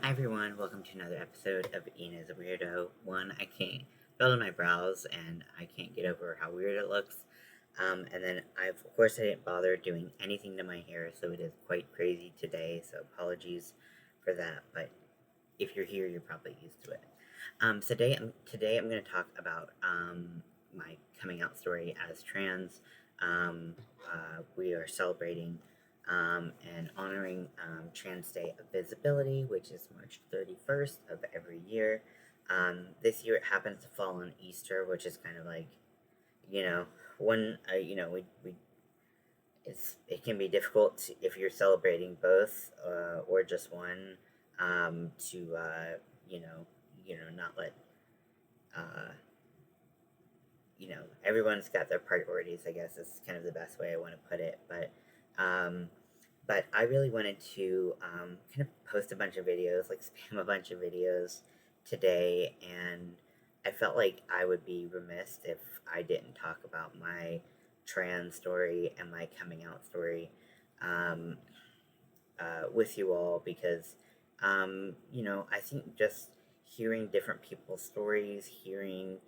Hi everyone, welcome to another episode of Ian.is.a Weirdo. One, I can't build on my brows and I can't get over how weird it looks. And then of course I didn't bother doing anything to my hair, so it is quite crazy today, so apologies for that, but if you're here, you're probably used to it. Today I'm going to talk about my coming out story as trans. We are celebrating and honoring Trans Day of Visibility, which is March 31st of every year. This year it happens to fall on Easter, which is kind of like, one, it can be difficult if you're celebrating both or just one to not let uh, everyone's got their priorities. I guess is kind of the best way I want to put it, but I really wanted to kind of post a bunch of videos, like spam a bunch of videos today, and I felt like I would be remiss if I didn't talk about my trans story and my coming out story um, with you all because, I think just hearing different people's stories, hearing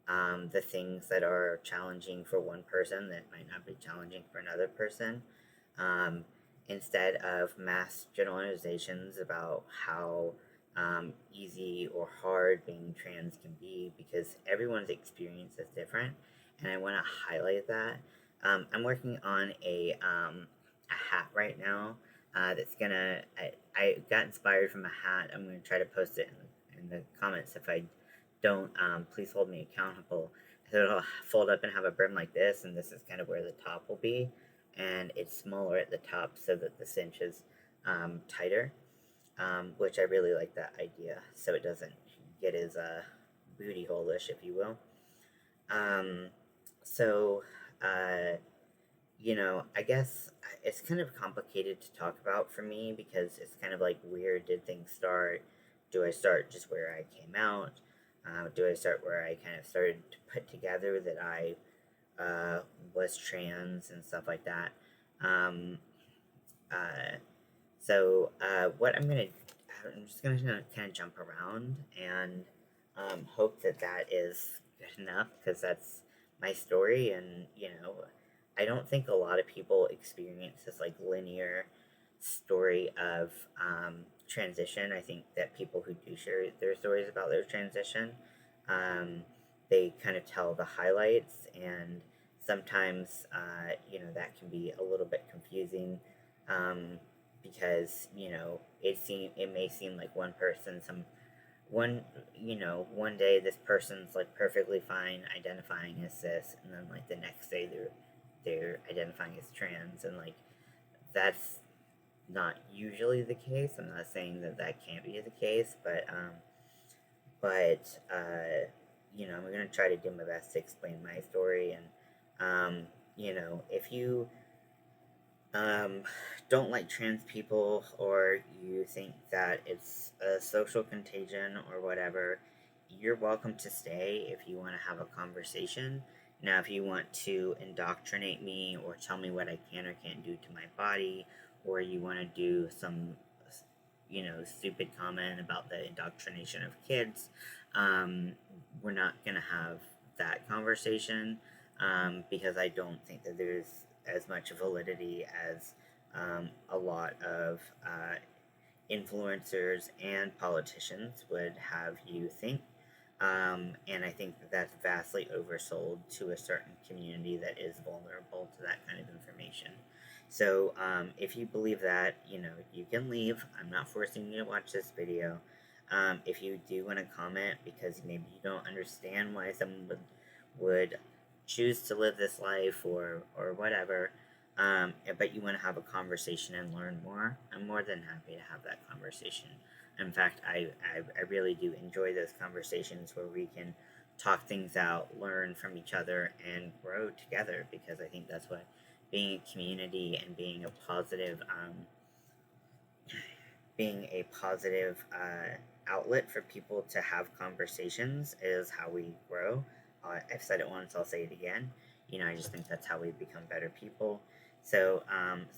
the things that are challenging for one person that might not be challenging for another person, um, instead of mass generalizations about how easy or hard being trans can be, because everyone's experience is different, and I want to highlight that. I'm working on a hat right now that's gonna. I got inspired from a hat. I'm gonna try to post it in the comments. If I don't, please hold me accountable. So it'll fold up and have a brim like this, and this is kind of where the top will be, and it's smaller at the top so that the cinch is tighter, which I really like that idea, so it doesn't get as booty hole-ish, if you will. Um, so, uh, I guess it's kind of complicated to talk about for me because it's kind of like, where did things start? Do I start just where I came out? Do I start where I kind of started to put together that I was trans and stuff like that? Um, uh, what I'm just gonna kind of jump around and hope that that is good enough, because that's my story, and I don't think a lot of people experience this like linear story of transition. I think that people who do share their stories about their transition, um, they kind of tell the highlights, and sometimes that can be a little bit confusing, um, because it may seem like one day this person's like perfectly fine identifying as cis, and then like the next day they're identifying as trans, and like that's not usually the case. I'm not saying that that can't be the case, but I'm gonna try to do my best to explain my story. And if you um, don't like trans people, or you think that it's a social contagion or whatever, you're welcome to stay if you want to have a conversation. Now, if you want to indoctrinate me or tell me what I can or can't do to my body, or you want to do some, stupid comment about the indoctrination of kids, we're not going to have that conversation, because I don't think that there's as much validity as a lot of influencers and politicians would have you think. And I think that that's vastly oversold to a certain community that is vulnerable to that kind of information. So if you believe that, you can leave. I'm not forcing you to watch this video. If you do want to comment because maybe you don't understand why someone would choose to live this life, or whatever, but you want to have a conversation and learn more, I'm more than happy to have that conversation. In fact, I really do enjoy those conversations where we can talk things out, learn from each other, and grow together, because I think that's what being a community and being a positive outlet for people to have conversations is how we grow. I've said it once, I'll say it again. I just think that's how we become better people. So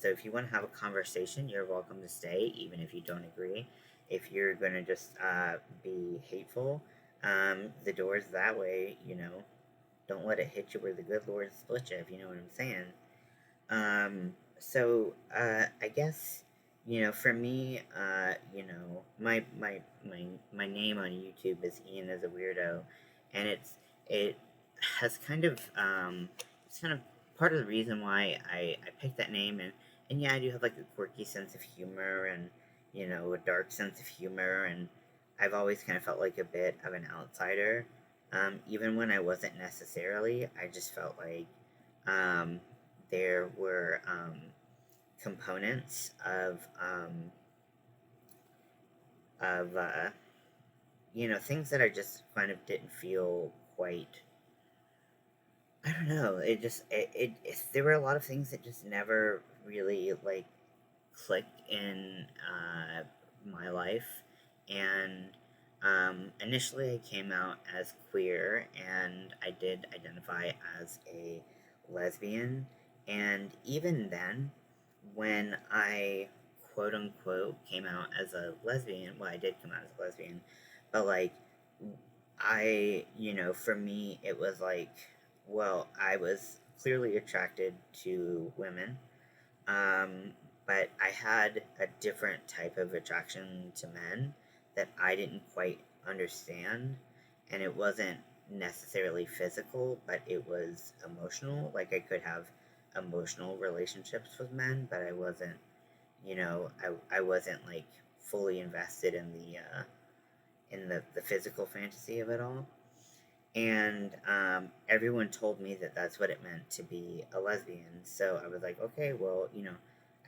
if you want to have a conversation, you're welcome to stay, even if you don't agree. if you're gonna just be hateful, the door's that way, you know. Don't let it hit you where the good Lord split you, if you know what I'm saying. I guess, you know, for me, you know, my name on YouTube is Ian as a Weirdo, and it has kind of, it's kind of part of the reason why I picked that name, and yeah, I do have like a quirky sense of humor and, you know, a dark sense of humor, and I've always kind of felt like a bit of an outsider. Even when I wasn't necessarily, I just felt like, um, there were components of you know, things that I just kind of didn't feel quite. I don't know. There were a lot of things that just never really like clicked in my life, and initially I came out as queer, and I did identify as a lesbian, and even then, when I quote unquote came out as a lesbian, well, I did come out as a lesbian, but like you know, for me, it was like, well, I was clearly attracted to women, um, but I had a different type of attraction to men that I didn't quite understand, and it wasn't necessarily physical, but it was emotional. Like I could have emotional relationships with men, but I wasn't, you know, I wasn't like fully invested in the physical fantasy of it all. And everyone told me that that's what it meant to be a lesbian. So I was like, okay, well, you know,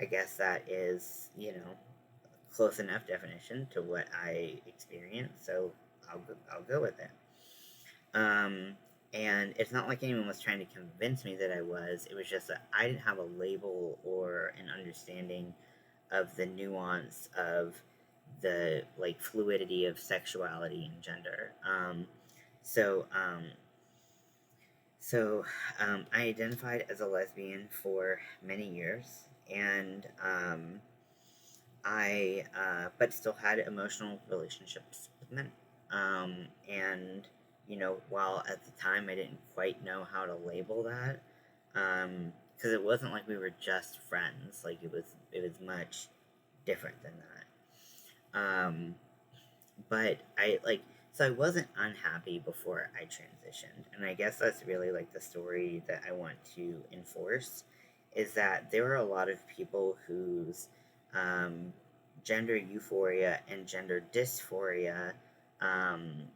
I guess that is, you know, close enough definition to what I experienced. So I'll go with it. Um, and it's not like anyone was trying to convince me that I was. It was just that I didn't have a label or an understanding of the nuance of the like fluidity of sexuality and gender. So, um, I identified as a lesbian for many years, and but still had emotional relationships with men. And, you know, while at the time I didn't quite know how to label that, because it wasn't like we were just friends, like it was much different than that. But so I wasn't unhappy before I transitioned. And I guess that's really like the story that I want to enforce is that there are a lot of people whose um, gender euphoria and gender dysphoria, um,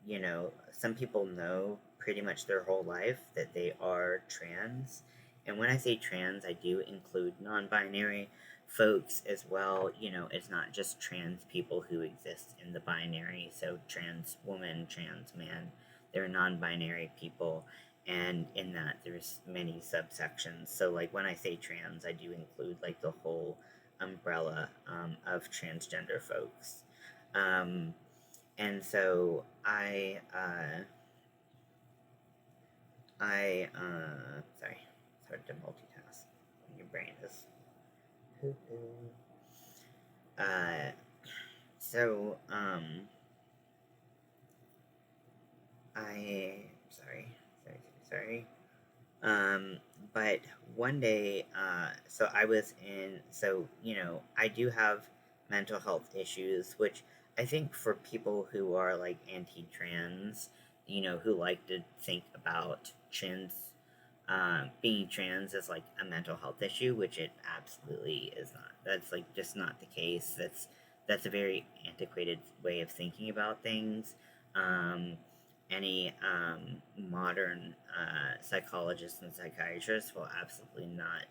you know, some people know pretty much their whole life that they are trans. And when I say trans, I do include non binary folks as well. You know, it's not just trans people who exist in the binary. So, trans woman, trans man, they're non binary people. And in that, there's many subsections. So, like, when I say trans, I do include, like, the whole umbrella of transgender folks. Um, and so sorry, it's hard to multitask when your brain is uh, so, sorry, sorry. But one day, so I was in, so, you know, I do have mental health issues, which I think for people who are like anti trans, you know, who like to think about being trans as like a mental health issue, which it absolutely is not. That's like just not the case. That's a very antiquated way of thinking about things. Um, any modern psychologists and psychiatrists will absolutely not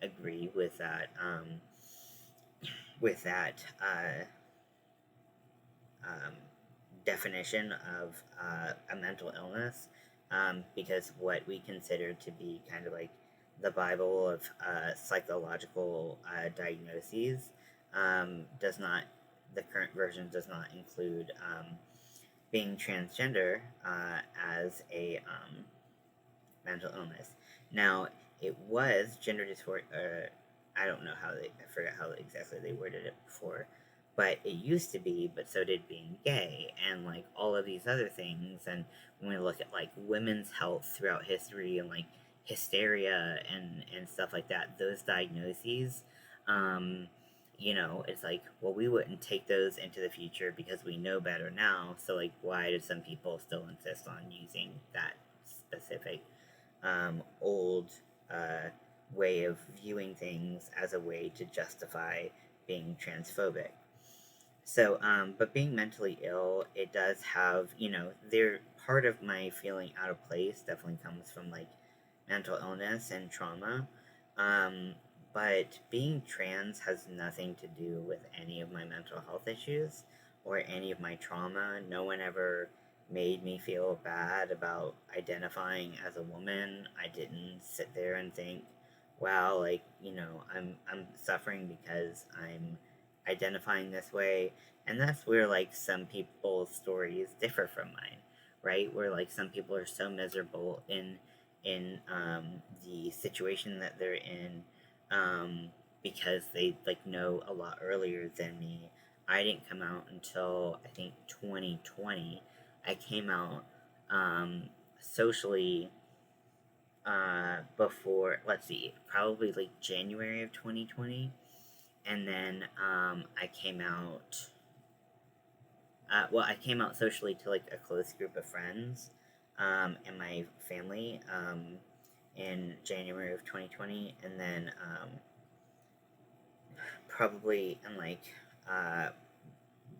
agree with that um, definition of a mental illness, because what we consider to be kind of like the Bible of psychological diagnoses does not, the current version does not include being transgender as a mental illness. Now, it was gender dysphoria. I don't know how I forgot how exactly they worded it before, but it used to be, but so did being gay, and like all of these other things. And when we look at like women's health throughout history, and like hysteria and stuff like that, those diagnoses, um, it's like, well, we wouldn't take those into the future because we know better now. So like, why do some people still insist on using that specific old uh, way of viewing things as a way to justify being transphobic? So, but being mentally ill, it does have, there, part of my feeling out of place definitely comes from like mental illness and trauma. Um, but being trans has nothing to do with any of my mental health issues or any of my trauma. No one ever made me feel bad about identifying as a woman. I didn't sit there and think, wow, like, I'm suffering because I'm identifying this way. And that's where like some people's stories differ from mine, right? Where like some people are so miserable in the situation that they're in, because they like know a lot earlier than me. I didn't come out until I think 2020. I came out socially before, let's see, probably like January of 2020. And then I came out. Well, I came out socially to like a close group of friends and my family in January of 2020, and then probably in like uh,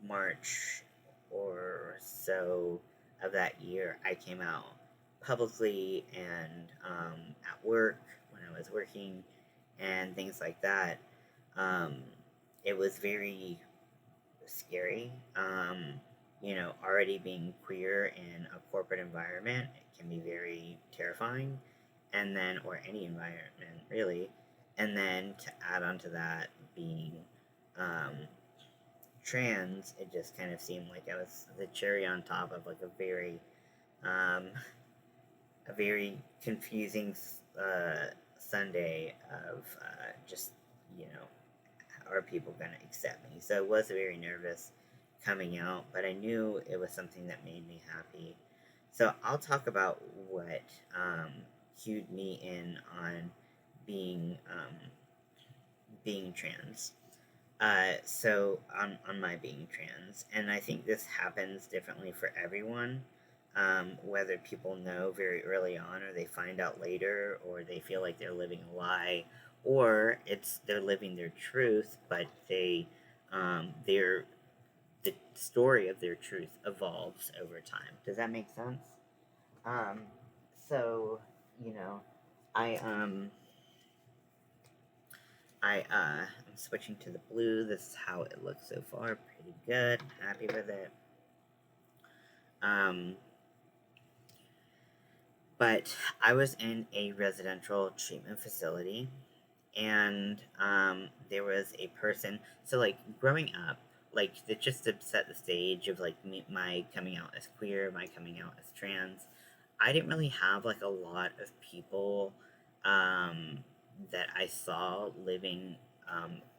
March or so of that year, I came out publicly and at work when I was working and things like that. Um, it was very scary. Already being queer in a corporate environment, it can be very terrifying. And then, or any environment really. And then to add on to that, being um, trans, it just kind of seemed like I was the cherry on top of like um, a very confusing Sunday of just, you know, are people going to accept me? So I was very nervous coming out, but I knew it was something that made me happy. So I'll talk about what cued me in on being being trans. So on my being trans, and I think this happens differently for everyone. Whether people know very early on, or they find out later, or they feel like they're living a lie, or they're living their truth, but their the story of their truth evolves over time. Does that make sense? Um, so you know, I I'm switching to the blue. This is how it looks so far. Pretty good. Happy with it. Um, but I was in a residential treatment facility, and there was a person. So like growing up, like just to set the stage of like my coming out as queer, my coming out as trans, I didn't really have like a lot of people um, that I saw living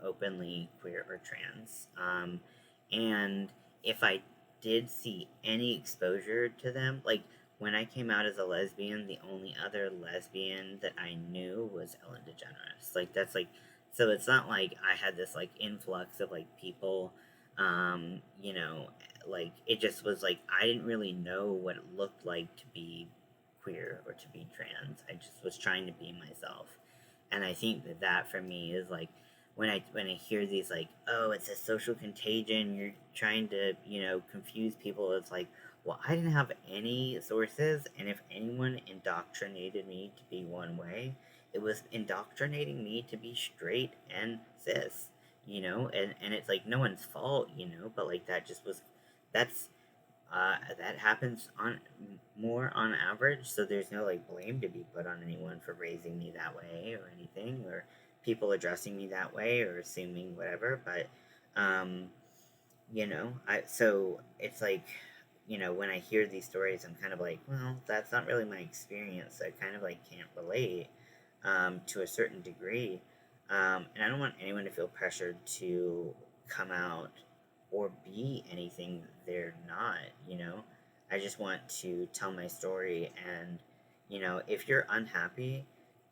openly queer or trans. And if I did see any exposure to them, like when I came out as a lesbian, the only other lesbian that I knew was Ellen DeGeneres. Like that's like, so it's not like I had this like influx of like people, um, you know, like it just was like I didn't really know what it looked like to be queer or to be trans. I just was trying to be myself. And I think that for me is like when I hear these like, oh, it's a social contagion, you're trying to, confuse people, it's like, well, I didn't have any sources, and if anyone indoctrinated me to be one way, it was indoctrinating me to be straight and cis, and it's like no one's fault, but like that just was that's that happens on more on average, so there's no like blame to be put on anyone for raising me that way or anything, or people addressing me that way or assuming whatever. But um, I so it's like, when I hear these stories, I'm kind of like, well, that's not really my experience. I kind of like can't relate to a certain degree, and I don't want anyone to feel pressured to come out or be anything they're not, you know? I just want to tell my story, and, you know, if you're unhappy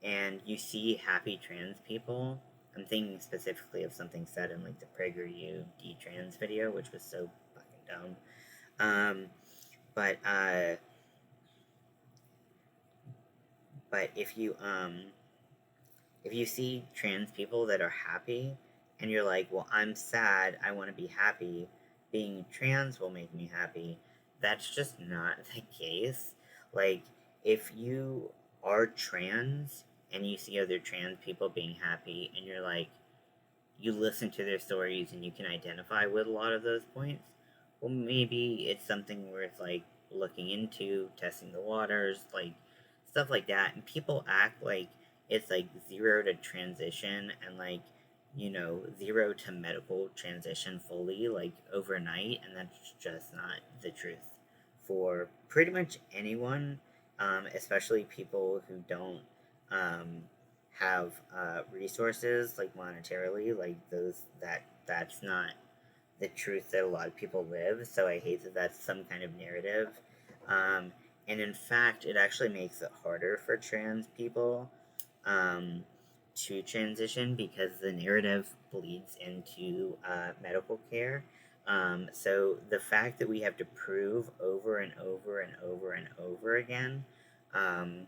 and you see happy trans people, I'm thinking specifically of something said in like the PragerU D-Trans video, which was so fucking dumb. But but if you see trans people that are happy and you're like, well, I'm sad, I want to be happy, being trans will make me happy, that's just not the case. Like, if you are trans and you see other trans people being happy and you're like, you listen to their stories and you can identify with a lot of those points, well, maybe it's something worth like looking into, testing the waters, like stuff like that. And people act like it's like zero to transition and like, you know, zero to medical transition fully, like overnight, and that's just not the truth for pretty much anyone, especially people who don't um, have resources like monetarily, like that's not the truth that a lot of people live. So I hate that that's some kind of narrative. Um, and in fact, it actually makes it harder for trans people um, to transition because the narrative bleeds into medical care. So the fact that we have to prove over and over and over and over again um,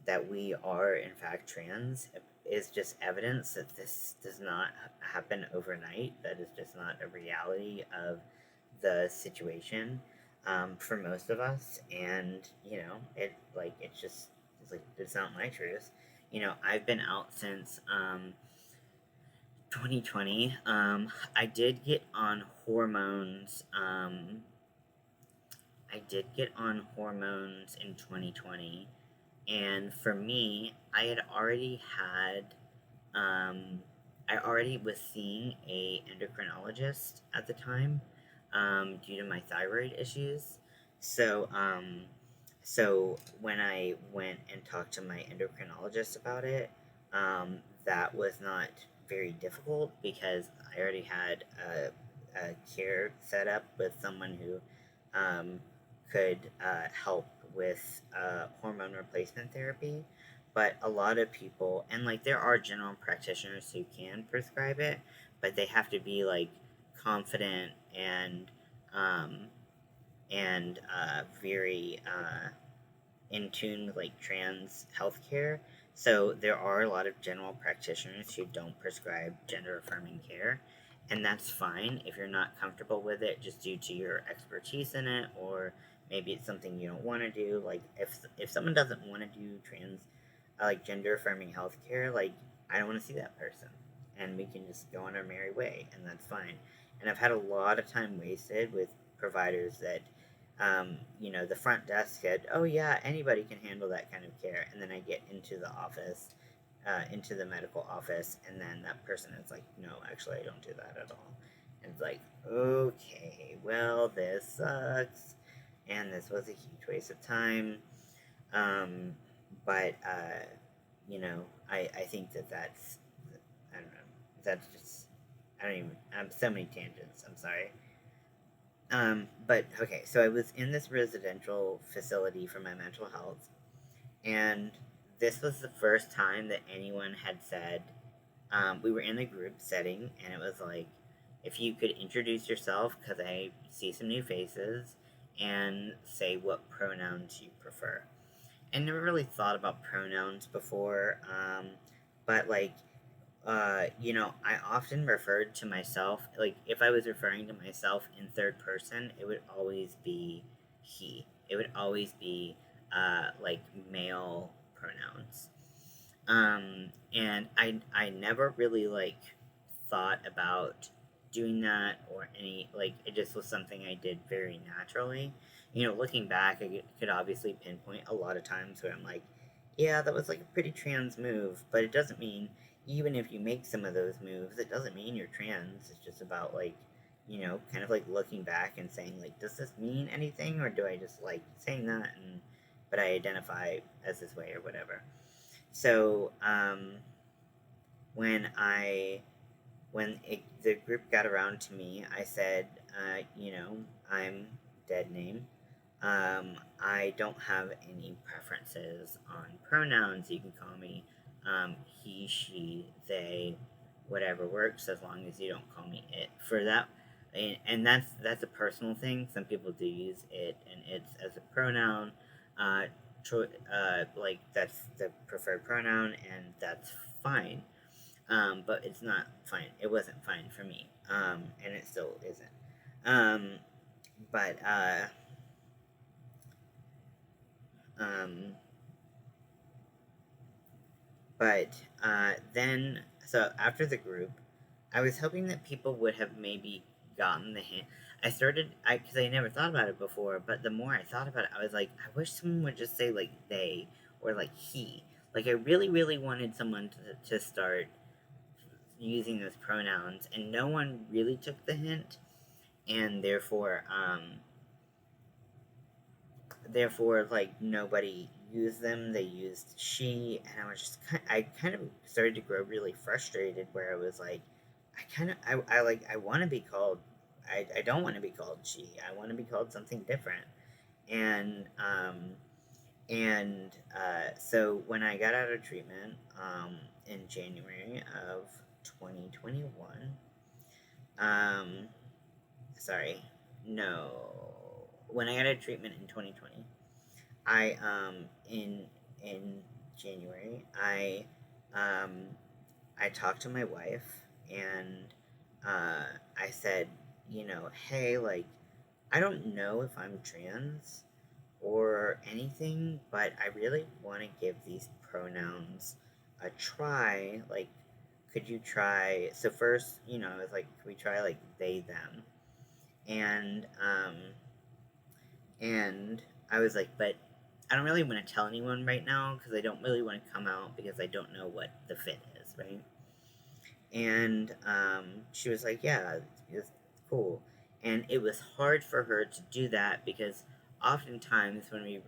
that we are in fact trans is just evidence that this does not happen overnight. That is just not a reality of the situation for most of us. And you know, it's not my truth. You know, I've been out since 2020. I did get on hormones. I did get on hormones in 2020. And for me, I already was seeing a endocrinologist at the time, due to my thyroid issues. So, so when I went and talked to my endocrinologist about it, that was not very difficult because I already had a care set up with someone who could help with hormone replacement therapy. But a lot of people, and like there are general practitioners who can prescribe it, but they have to be like confident um, and very in tune with like trans healthcare. So there are a lot of general practitioners who don't prescribe gender affirming care, and that's fine if you're not comfortable with it just due to your expertise in it, or maybe it's something you don't want to do. Like if someone doesn't want to do trans like gender affirming healthcare, like I don't want to see that person, and we can just go on our merry way, and that's fine. And I've had a lot of time wasted with providers that you know, the front desk said, "Oh yeah, anybody can handle that kind of care," and then I get into the office, into the medical office, and then that person is like, "No, actually, I don't do that at all." And it's like, okay, well, this sucks, and this was a huge waste of time. Um, but you know, I think that's I don't know, that's just I don't even I have so many tangents. I'm sorry. But okay, so I was in this residential facility for my mental health, and this was the first time that anyone had said, we were in a group setting, and it was like, if you could introduce yourself, because I see some new faces, and say what pronouns you prefer. I never really thought about pronouns before, but like you know, I often referred to myself, like, if I was referring to myself in third person, it would always be he. It would always be, like, male pronouns. And I never really, like, thought about doing that or any, like, it just was something I did very naturally. You know, looking back, I could obviously pinpoint a lot of times where I'm like, yeah, that was, like, a pretty trans move, but it doesn't mean even if you make some of those moves, it doesn't mean you're trans. It's just about like, you know, kind of like looking back and saying like, does this mean anything, or do I just like saying that and but I identify as this way or whatever. So when I the group got around to me, I said, I'm dead name. I don't have any preferences on pronouns. You can call me he, she, they, whatever works, as long as you don't call me it. For that, and that's a personal thing. Some people do use it and it's as a pronoun. Uh, like that's the preferred pronoun, and that's fine. But it's not fine. It wasn't fine for me, and it still isn't. Um, but um, then, so after the group, I was hoping that people would have maybe gotten the hint. Because I never thought about it before, but the more I thought about it, I was like, I wish someone would just say, like, they or, like, he. Like, I really, really wanted someone to start using those pronouns, and no one really took the hint, and therefore, like, nobody used them. They used she, and I kind of started to grow really frustrated, where I was like, I want to be called, I don't want to be called she. I want to be called something different. And, so when I got out of treatment, in January of 2021, um, sorry, no, when I got out of treatment in 2020, I in January, um I talked to my wife, and I said, hey, like, I don't know if I'm trans or anything, but I really want to give these pronouns a try. Like, could you try? So first, I was like, could we try like they them? And and I was like, but I don't really want to tell anyone right now because I don't really want to come out because I don't know what the fit is, right? And she was like, yeah, it's cool. And it was hard for her to do that because oftentimes when we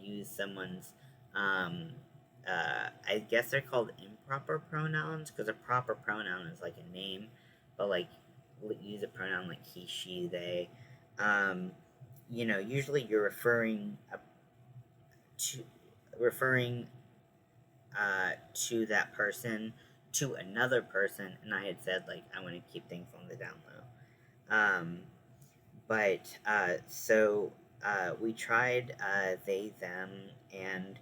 use someone's, I guess they're called improper pronouns, because a proper pronoun is like a name, but like use a pronoun like he, she, they. Um, usually you're to referring to that person to another person, and I had said, like, I want to keep things on the down low. But so we tried they them, and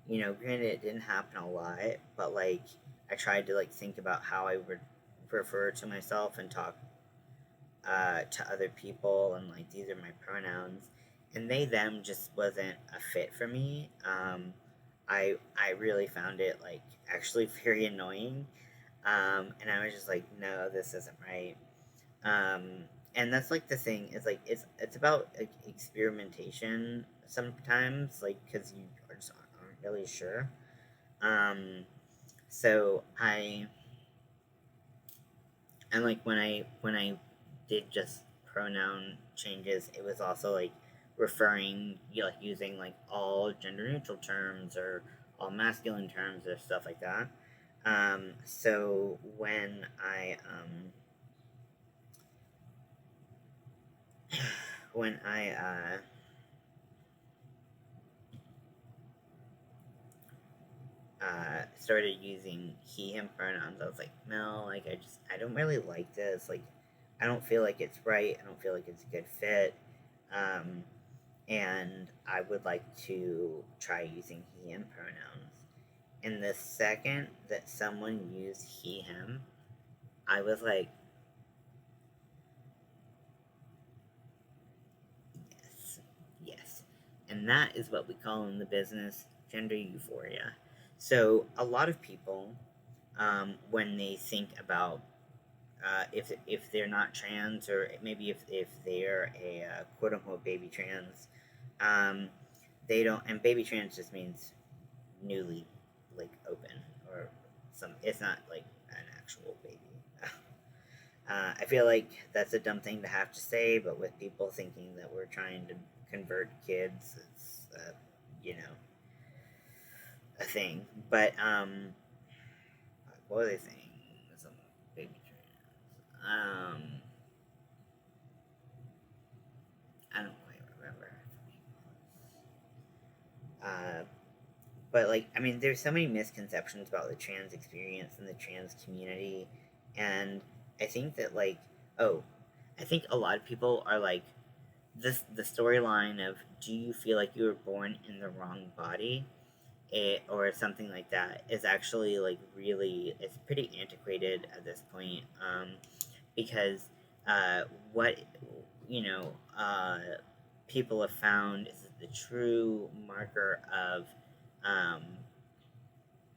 granted it didn't happen a lot, but like I tried to like think about how I would refer to myself and talk to other people, and like these are my pronouns, and they them just wasn't a fit for me. I really found it like actually very annoying, and I was just like, no, this isn't right. um, and that's like the thing is like it's about like experimentation sometimes, like because you just aren't really sure. um, so I and like when I did just pronoun changes, it was also like referring, like using like all gender neutral terms or all masculine terms or stuff like that. So when I started using he him pronouns, I was like, no, like I don't really like this. Like, I don't feel like it's right. I don't feel like it's a good fit. Um, and I would like to try using he him pronouns. And the second that someone used he him, I was like, yes, yes. And that is what we call in the business gender euphoria. So a lot of people, when they think about if they're not trans, or maybe if they're a quote unquote baby trans, um, they don't. And baby trans just means newly like open, or some. It's not like an actual baby. I feel like that's a dumb thing to have to say, but with people thinking that we're trying to convert kids, it's you know a thing. But what was I saying? Some big I don't quite remember. Uh, but like, I mean, there's so many misconceptions about the trans experience and the trans community, and I think that like, oh, I think a lot of people are like, this the storyline of, do you feel like you were born in the wrong body, or something like that, is actually like really, it's pretty antiquated at this point, because what you know people have found is that the true marker of um,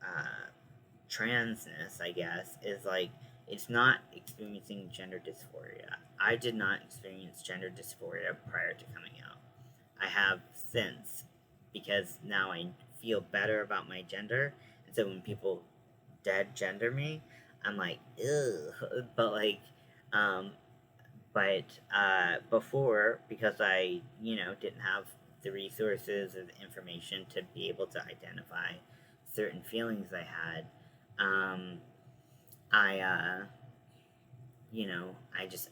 uh, transness, I guess, is like, it's not experiencing gender dysphoria. I did not experience gender dysphoria prior to coming out. I have since, because now I feel better about my gender, and so when people dead gender me, I'm like, ew. But like, um, before, because I, didn't have the resources or the information to be able to identify certain feelings I had, I, I just,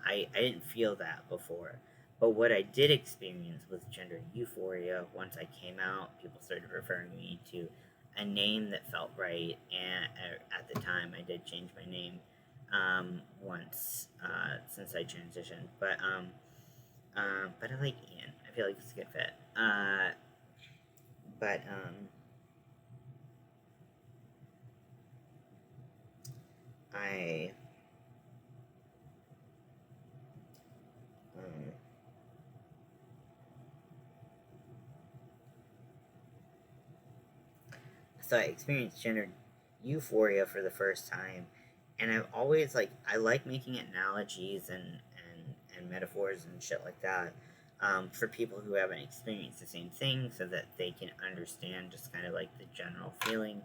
I didn't feel that before. But what I did experience was gender euphoria. Once I came out, people started referring me to a name that felt right. And at the time, I did change my name once since I transitioned. But I like Ian. I feel like it's a good fit. But I um, so I experienced gender euphoria for the first time, and I've always like, I like making analogies and metaphors and shit like that, for people who haven't experienced the same thing, so that they can understand just kind of like the general feeling,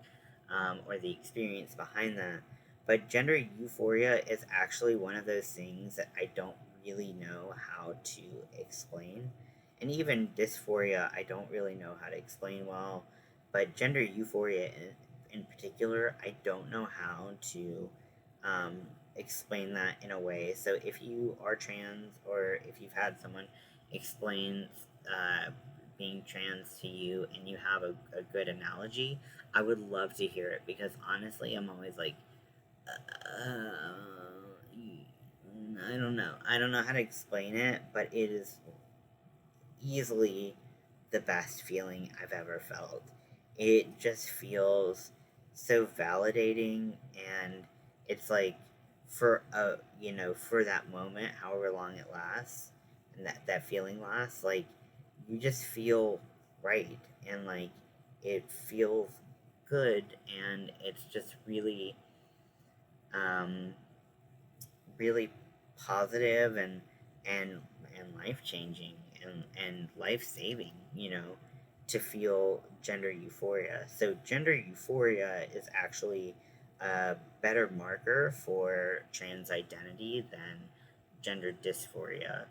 or the experience behind that. But gender euphoria is actually one of those things that I don't really know how to explain, and even dysphoria I don't really know how to explain well, but gender euphoria in particular, I don't know how to um, explain that in a way. So if you are trans, or if you've had someone explain being trans to you, and you have a good analogy, I would love to hear it, because honestly, I'm always like, uh, I don't know. I don't know how to explain it, but it is easily the best feeling I've ever felt. It just feels so validating, and it's like, for that moment, however long it lasts, and that feeling lasts, like, you just feel right, and like, it feels good, and it's just really um really positive, and and life changing, and life saving, to feel gender euphoria. So gender euphoria is actually a better marker for trans identity than gender dysphoria,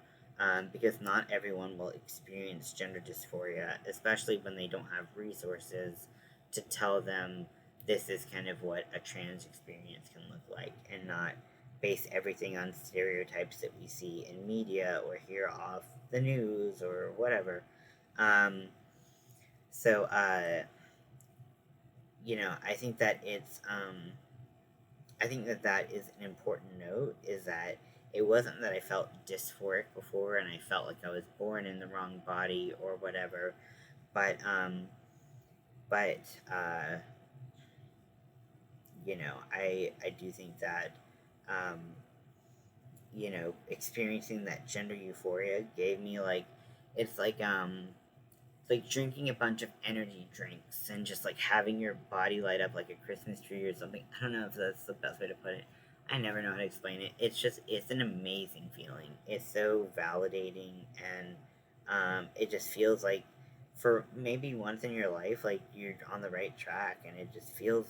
because not everyone will experience gender dysphoria, especially when they don't have resources to tell them this is kind of what a trans experience can look like, and not base everything on stereotypes that we see in media or hear off the news or whatever. Um, so, I think that I think that that is an important note, is that it wasn't that I felt dysphoric before and I felt like I was born in the wrong body or whatever, but, but, uh, I do think that, um, experiencing that gender euphoria gave me like, it's like drinking a bunch of energy drinks and just like having your body light up like a Christmas tree or something. I don't know if that's the best way to put it. I never know how to explain it. It's an amazing feeling. It's so validating, and it just feels like, for maybe once in your life, like you're on the right track, and it just feels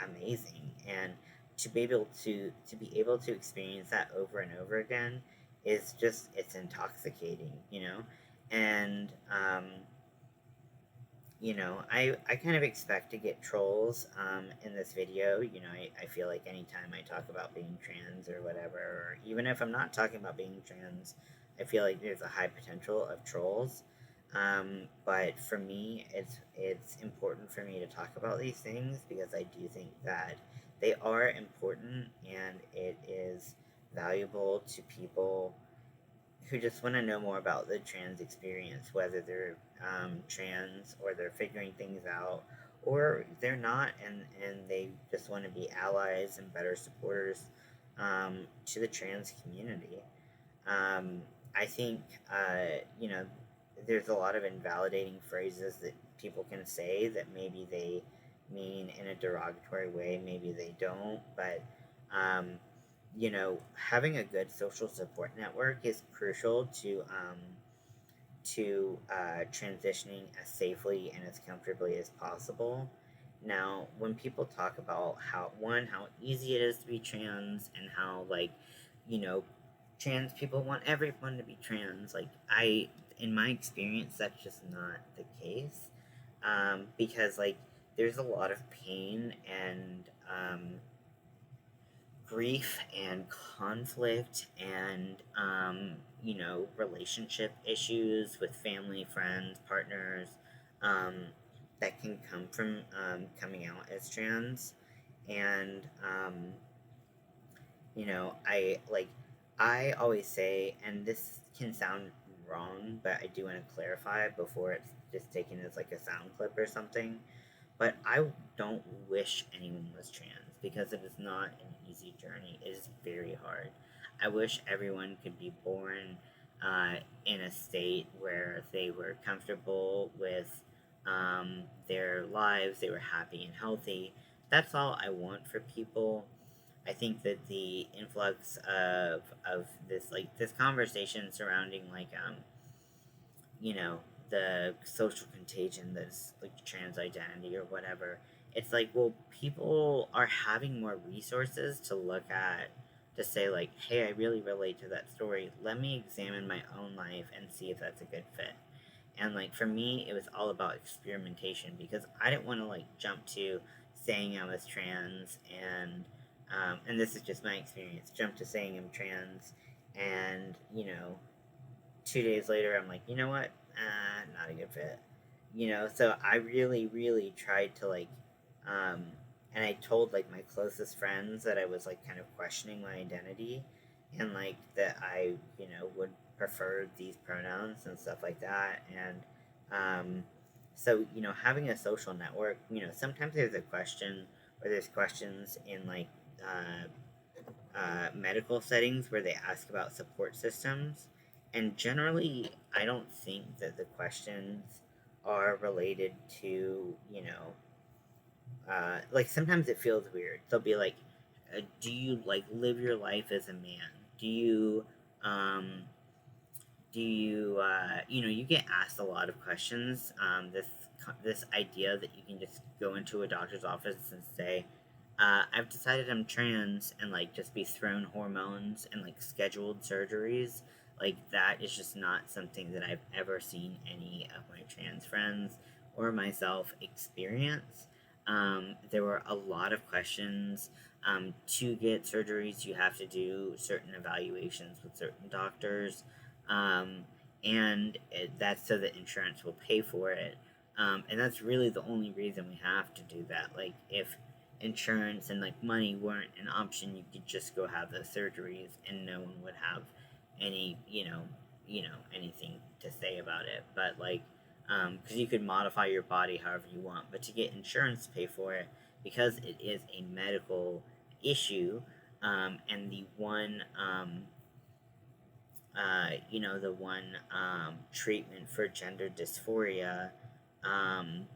amazing. And to be able to experience that over and over again is just, it's intoxicating, and I kind of expect to get trolls in this video. I feel like anytime I talk about being trans or whatever, or even if I'm not talking about being trans, I feel like there's a high potential of trolls. But for me, it's important for me to talk about these things because I do think that they are important and it is valuable to people who just want to know more about the trans experience, whether they're trans or they're figuring things out, or they're not, and they just want to be allies and better supporters to the trans community. Um, I think, there's a lot of invalidating phrases that people can say that maybe they mean in a derogatory way, maybe they don't, but um, having a good social support network is crucial to transitioning as safely and as comfortably as possible. Now, when people talk about how easy it is to be trans and how you know, trans people want everyone to be trans, in my experience, that's just not the case. Because there's a lot of pain and grief and conflict and relationship issues with family, friends, partners, um, that can come from coming out as trans. And I always say, and this can sound wrong, but I do want to clarify before it's just taken as like a sound clip or something. But I don't wish anyone was trans because it is not an easy journey. It is very hard. I wish everyone could be born in a state where they were comfortable with their lives, they were happy and healthy. That's all I want for people. I think that the influx of this conversation surrounding you know, the social contagion that's like trans identity or whatever. It's like, well, people are having more resources to look at to say, like, hey, I really relate to that story. Let me examine my own life and see if that's a good fit. And like for me, it was all about experimentation because I didn't want to jump to saying I was trans and this is just my experience. Jump to saying I'm trans, and 2 days later, I'm like, you know what? Not a good fit. So I really, really tried to um, and I told my closest friends that I was kind of questioning my identity, and that I, would prefer these pronouns and stuff like that, and so having a social network, sometimes there's a question or there's questions in medical settings where they ask about support systems. And generally, I don't think that the questions are related to, sometimes it feels weird. They'll be like, do you live your life as a man? Do you, um, you get asked a lot of questions. This idea that you can just go into a doctor's office and say, I've decided I'm trans, and just be thrown hormones and scheduled surgeries. That is just not something that I've ever seen any of my trans friends or myself experience. There were a lot of questions. To get surgeries, you have to do certain evaluations with certain doctors, um, that's so that insurance will pay for it. And that's really the only reason we have to do that. If insurance and money weren't an option, you could just go have those surgeries, and no one would have any anything to say about it. But because you could modify your body however you want, but to get insurance to pay for it, because it is a medical issue, and the one treatment for gender dysphoria um,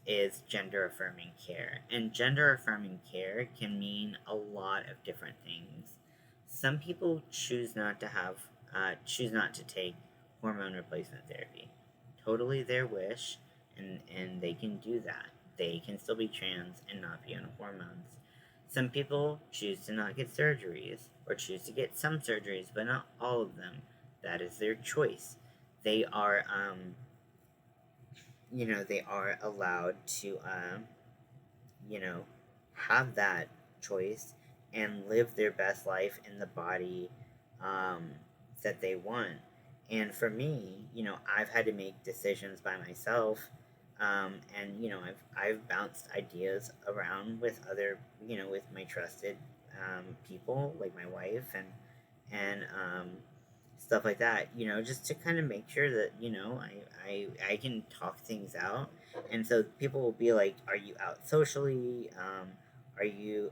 is gender affirming care. And gender affirming care can mean a lot of different things. Some people choose not to take hormone replacement therapy. Totally their wish, and they can do that. They can still be trans and not be on hormones. Some people choose to not get surgeries, or choose to get some surgeries, but not all of them. That is their choice. They are they are allowed to, you know, have that choice and live their best life in the body um, that they want. And for me, I've had to make decisions by myself. And I've bounced ideas around with other, with my trusted people like my wife and stuff like that. Just to kind of make sure that I can talk things out, and so people will be like, "Are you out socially? Are you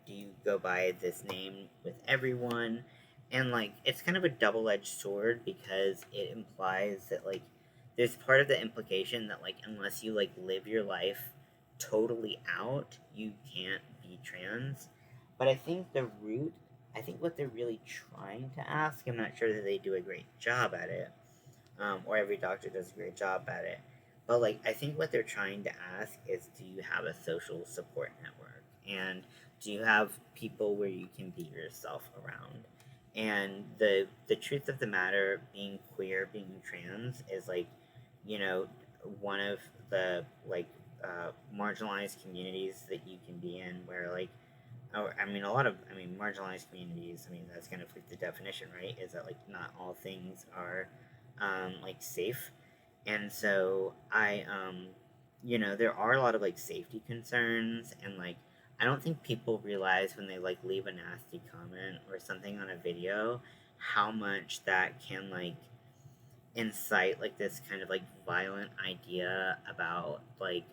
do you go by this name with everyone?" And like it's kind of a double-edged sword because it implies that like there's part of the implication that like unless you like live your life totally out, you can't be trans. But I think what they're really trying to ask, I'm not sure that they do a great job at it, or every doctor does a great job at it. But like, I think what they're trying to ask is, do you have a social support network, and do you have people where you can be yourself around? And the truth of the matter, being queer, being trans, is like, you know, one of the like marginalized communities that you can be in, where like I mean, marginalized communities. I mean, that's kind of like the definition, right? Is that like not all things are, like safe, and so there are a lot of like safety concerns, and like I don't think people realize when they like leave a nasty comment or something on a video, how much that can like incite like this kind of like violent idea about like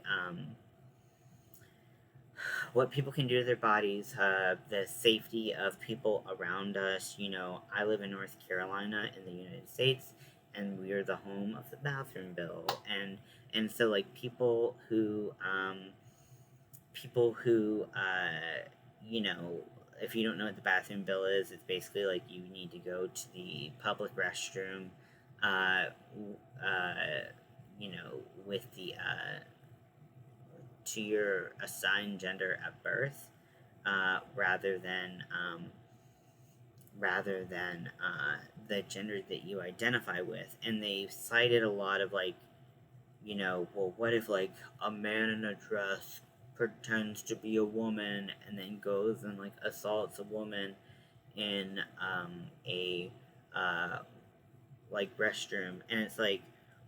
what people can do to their bodies, the safety of people around us. I live in North Carolina in the United States, and we are the home of the bathroom bill, and so like people who you know if you don't know what the bathroom bill is, it's basically like you need to go to the public restroom, uh, you know, with the to your assigned gender at birth, rather than the gender that you identify with. And they've cited a lot of like, well, what if like a man in a dress pretends to be a woman and then goes and like assaults a woman in a uh, like restroom, and it's like,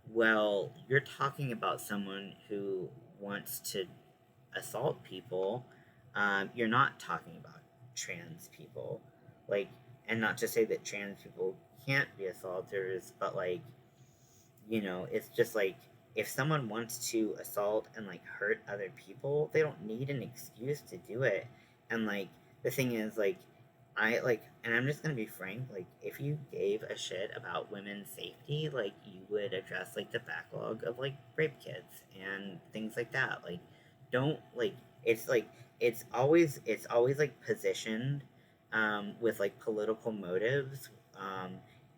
well, you're talking about someone who wants to assault people. You're not talking about trans people, like, and not to say that trans people can't be assaulters, but like, it's just like if someone wants to assault and like hurt other people, they don't need an excuse to do it. And like the thing is, like, and I'm just gonna be frank, like, if you gave a shit about women's safety, like, you would address like the backlog of like rape kits and things like that. Like, don't like it's always like positioned with like political motives,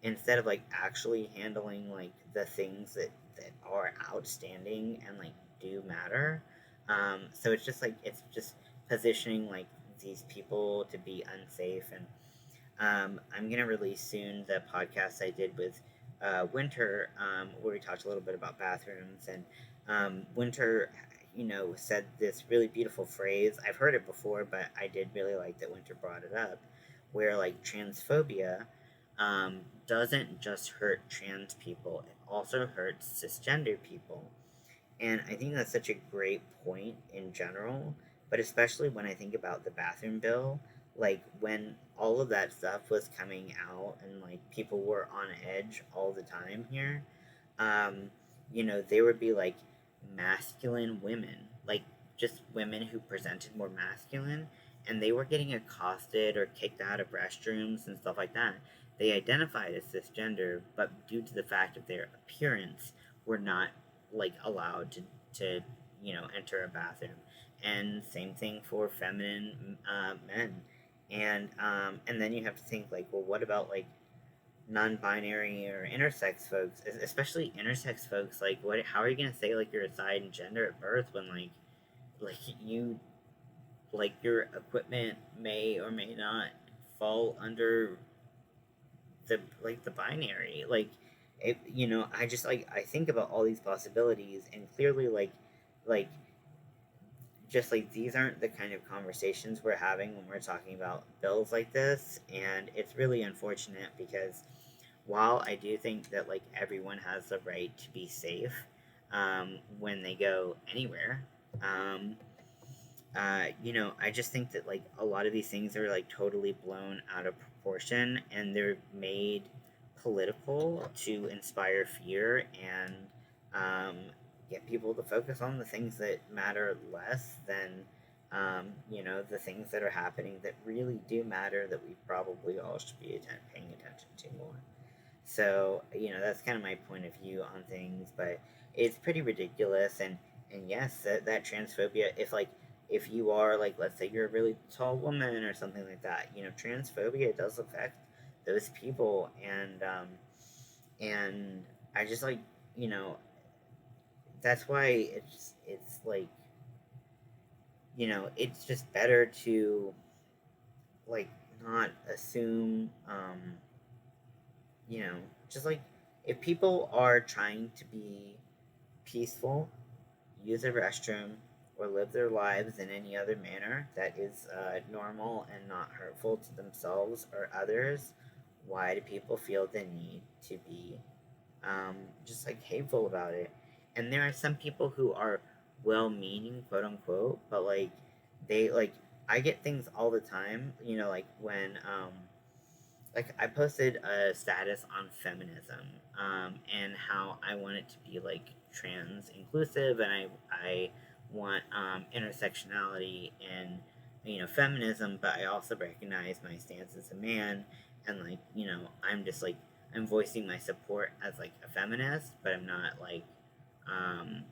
instead of like actually handling like the things that are outstanding and like do matter. So it's just positioning like these people to be unsafe. And I'm gonna release soon the podcast I did with Winter, where we talked a little bit about bathrooms. And Winter, said this really beautiful phrase. I've heard it before, but I did really like that Winter brought it up, where like transphobia doesn't just hurt trans people; it also hurts cisgender people. And I think that's such a great point in general, but especially when I think about the bathroom bill, like when all of that stuff was coming out and like people were on edge all the time here, there would be like masculine women, like just women who presented more masculine, and they were getting accosted or kicked out of restrooms and stuff like that. They identified as cisgender, but due to the fact of their appearance, were not like allowed to enter a bathroom. And same thing for feminine men. And then you have to think like, well, what about like non-binary or intersex folks, especially intersex folks? Like, what? How are you gonna say like you're assigned gender at birth when like you like your equipment may or may not fall under the binary? Like, I just like I think about all these possibilities, and clearly, like just like these aren't the kind of conversations we're having when we're talking about bills like this, and it's really unfortunate because while I do think that like everyone has the right to be safe when they go anywhere, um, I just think that like a lot of these things are like totally blown out of proportion, and they're made political to inspire fear and um, get people to focus on the things that matter less than the things that are happening that really do matter, that we probably all should be paying attention to more. So, that's kind of my point of view on things, but it's pretty ridiculous. And yes, that transphobia, if you are like, let's say you're a really tall woman or something like that, transphobia does affect those people. And I just like, you know, that's why it's like, it's just better to like not assume, you know, just like if people are trying to be peaceful, use a restroom, or live their lives in any other manner that is normal and not hurtful to themselves or others, why do people feel the need to be just like hateful about it? And there are some people who are well meaning, quote unquote, but like they like, I get things all the time, like when like I posted a status on feminism, and how I want it to be like trans inclusive, and I want intersectionality in feminism, but I also recognize my stance as a man, and like I'm just like I'm voicing my support as like a feminist, but um,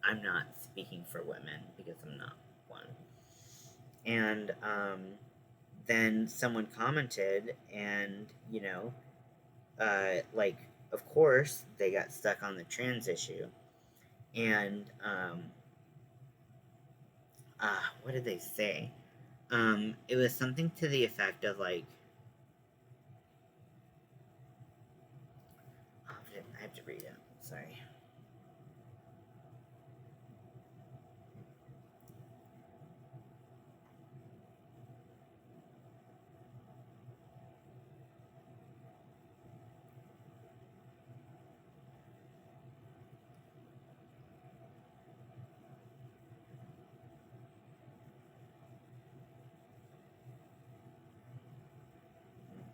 I'm not speaking for women because I'm not one. And then someone commented, and like of course they got stuck on the trans issue, and what did they say? It was something to the effect of like, oh, I have to read it. Sorry.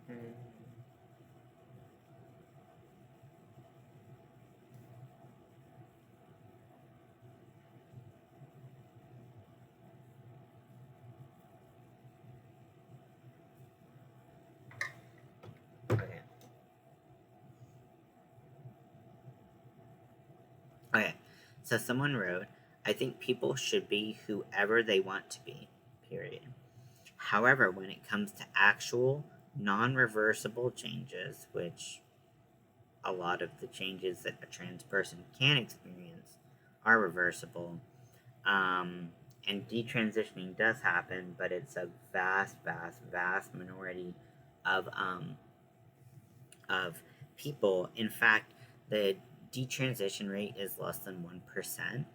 Mhm. Okay. Okay. So someone wrote, I think people should be whoever they want to be. Period. However, when it comes to actual non-reversible changes, which a lot of the changes that a trans person can experience are reversible. Um, and detransitioning does happen, but it's a vast, vast, vast minority of of people. In fact, the detransition rate is less than 1%,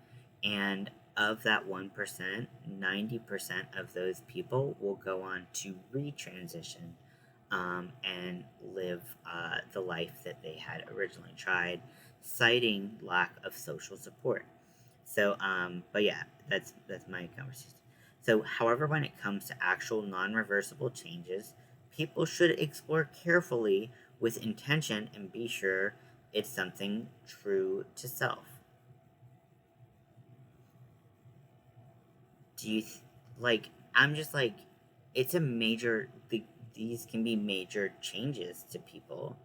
and of that 1%, 90% of those people will go on to retransition and live the life that they had originally tried, citing lack of social support. So, but yeah, that's my conversation. So, however, when it comes to actual non-reversible changes, people should explore carefully with intention and be sure it's something true to self. Do you like? I'm just like, it's a major. These can be major changes to people,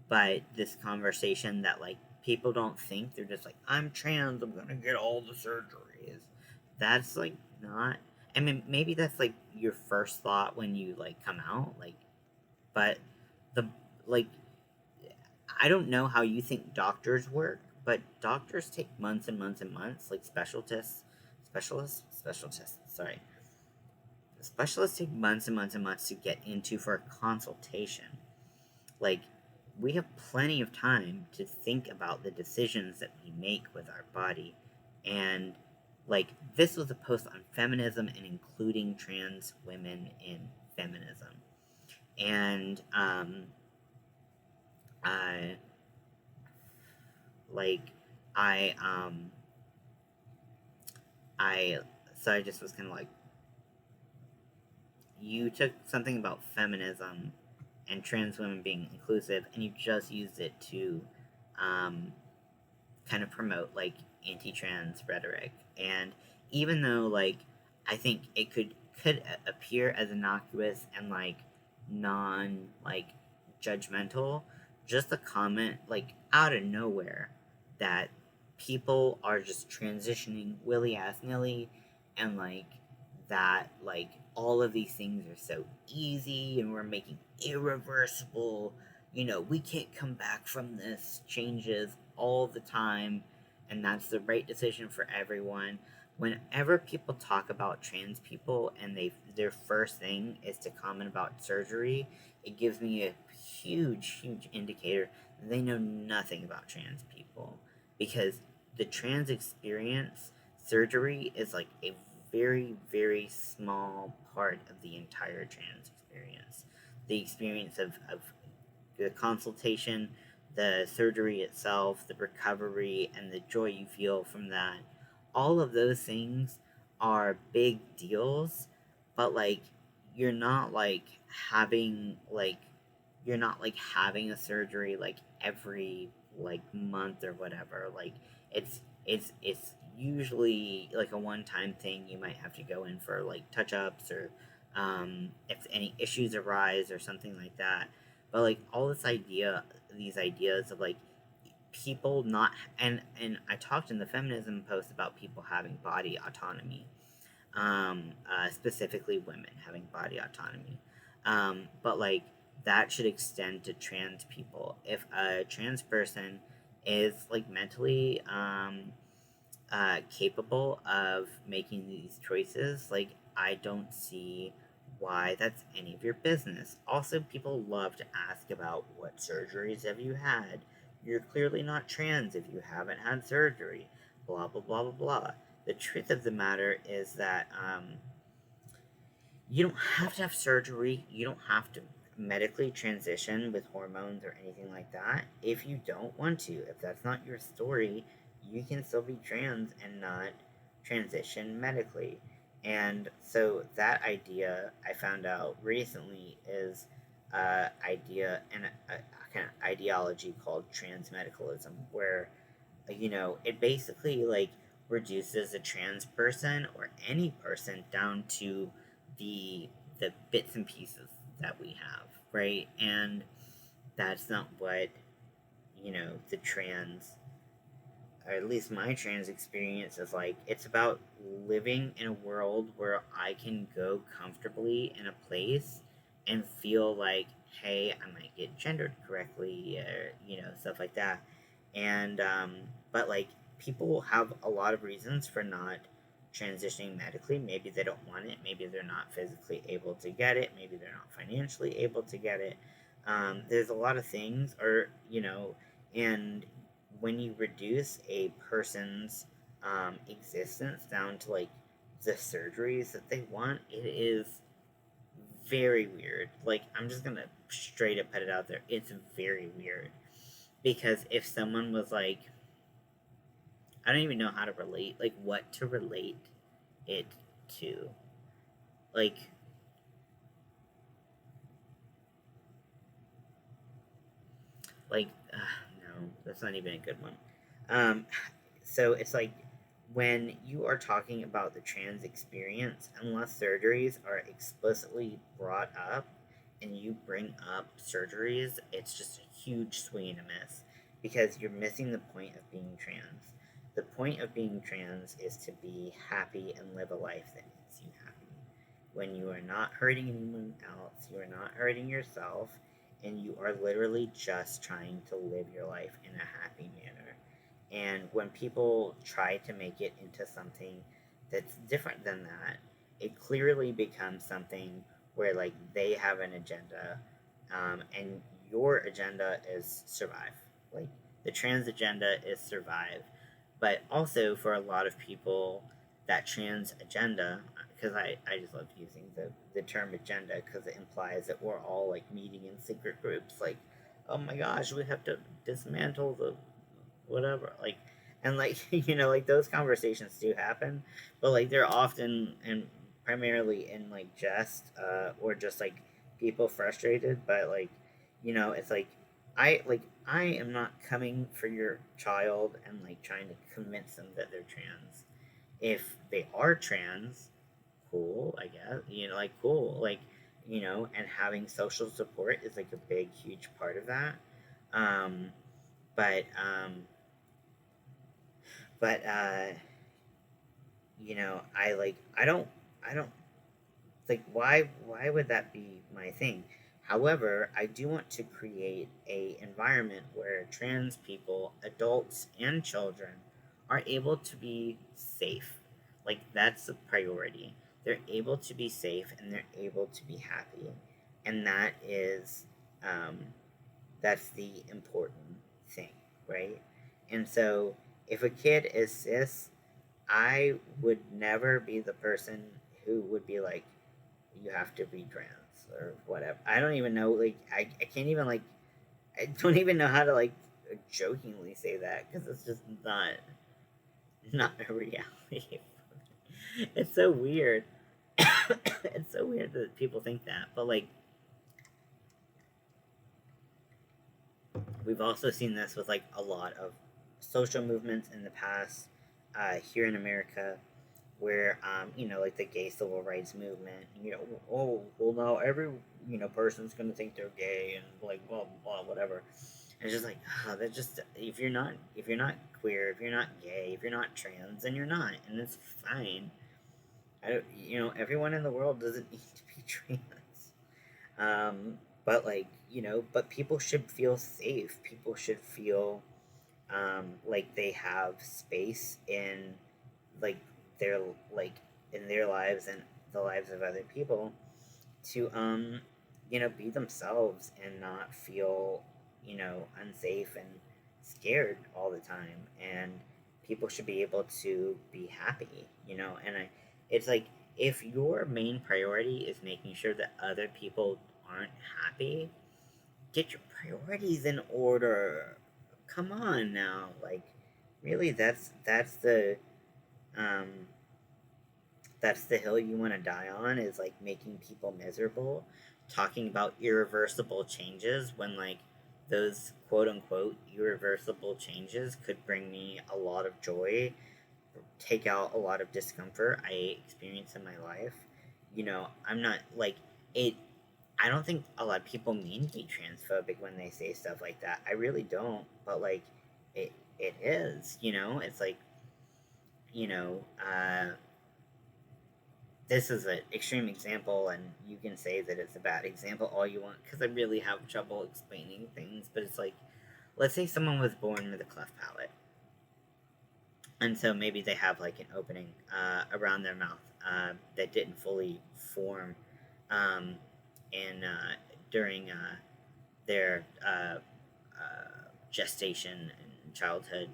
but this conversation that like people don't think, they're just like, I'm trans, I'm gonna get all the surgeries. That's like not, I mean, maybe that's like your first thought when you like come out, like, but the like I don't know how you think doctors work, but doctors take months and months and months, like special tests, sorry. Specialists take months and months and months to get into for a consultation. Like, we have plenty of time to think about the decisions that we make with our body. And like, this was a post on feminism and including trans women in feminism. And I like I I so I just was kind of like, you took something about feminism and trans women being inclusive, and you just used it to kind of promote like anti-trans rhetoric. And even though like I think it could appear as innocuous and like non like judgmental, just a comment like out of nowhere that people are just transitioning willy ass nilly, and like that like all of these things are so easy and we're making irreversible, we can't come back from this changes all the time, and that's the right decision for everyone. Whenever people talk about trans people and their first thing is to comment about surgery, it gives me a huge indicator that they know nothing about trans people, because the trans experience, surgery is like a very small part of the entire trans experience. The experience of the consultation, the surgery itself, the recovery, and the joy you feel from that. All of those things are big deals, but like you're not like having like you're not like having a surgery like every like month or whatever. Like it's usually like a one-time thing. You might have to go in for like touch-ups, or if any issues arise or something like that. But like all these ideas of like people not, and I talked in the feminism post about people having body autonomy, specifically women having body autonomy, but like that should extend to trans people. If a trans person is like mentally capable of making these choices, like I don't see why that's any of your business. Also, people love to ask about what surgeries have you had. You're clearly not trans if you haven't had surgery. Blah blah blah blah blah. The truth of the matter is that you don't have to have surgery. You don't have to medically transition with hormones or anything like that if you don't want to. If that's not your story, you can still be trans and not transition medically. And so that idea I found out recently is idea and a kind of ideology called trans medicalism, where it basically like reduces a trans person or any person down to the the bits and pieces that we have, right? And that's not what the trans, or at least my trans experience is like. It's about living in a world where I can go comfortably in a place and feel like, hey, I might get gendered correctly, or stuff like that. And but like people have a lot of reasons for not transitioning medically. Maybe they don't want it, maybe they're not physically able to get it, maybe they're not financially able to get it. There's a lot of things, or and when you reduce a person's existence down to like the surgeries that they want, it is very weird. Like, I'm just gonna straight up put it out there. It's very weird. Because if someone was like, I don't even know how to relate, like, what to relate it to. Like, like, no, that's not even a good one. Um, so it's like, when you are talking about the trans experience, unless surgeries are explicitly brought up and you bring up surgeries, it's just a huge swing and a miss, because you're missing the point of being trans. The point of being trans is to be happy and live a life that makes you happy. When you are not hurting anyone else, you are not hurting yourself, and you are literally just trying to live your life in a happy manner. And when people try to make it into something that's different than that, it clearly becomes something where like they have an agenda, and your agenda is survive. Like, the trans agenda is survive. But also, for a lot of people, that trans agenda, because I just love using the term agenda because it implies that we're all like meeting in secret groups, like, oh my gosh, we have to dismantle the whatever, like, and like, like those conversations do happen, but like they're often and primarily in like jest, or just like people frustrated, but like, it's like, I am not coming for your child and like trying to convince them that they're trans. If they are trans, cool, I guess, like, cool, like, and having social support is like a big huge part of that. um but but I don't like, why would that be my thing? However, I do want to create a environment where trans people, adults and children, are able to be safe. Like, that's a priority. They're able to be safe and they're able to be happy, and um, that's the important thing, right? And so, if a kid is cis, I would never be the person who would be like, you have to be trans or whatever. I don't even know, like, I can't even, like, I don't even know how to, like, jokingly say that because it's just not a reality. It's so weird. It's so weird that people think that. But, like, we've also seen this with, like, a lot of social movements in the past, here in America, where, like the gay civil rights movement, oh, well, now every, person's gonna think they're gay and like blah blah whatever. And it's just like, that just, if you're not queer, if you're not gay, if you're not trans, then you're not, and it's fine. I don't, everyone in the world doesn't need to be trans. But like, but people should feel safe. People should feel, like they have space in, like, their, like, in their lives and the lives of other people to, be themselves and not feel, unsafe and scared all the time. And people should be able to be happy, and it's like, if your main priority is making sure that other people aren't happy, get your priorities in order. Come on now, like, really, um that's the hill you want to die on, is like making people miserable, talking about irreversible changes when, like, those quote unquote irreversible changes could bring me a lot of joy, take out a lot of discomfort I experience in my life. I'm not like it. I don't think a lot of people mean to be transphobic when they say stuff like that. I really don't. But like, it is. It's like, you know, uh, this is an extreme example, and you can say that it's a bad example all you want because I really have trouble explaining things. But it's like, let's say someone was born with a cleft palate, and so maybe they have like an opening, around their mouth, that didn't fully form, um, in during their gestation and childhood,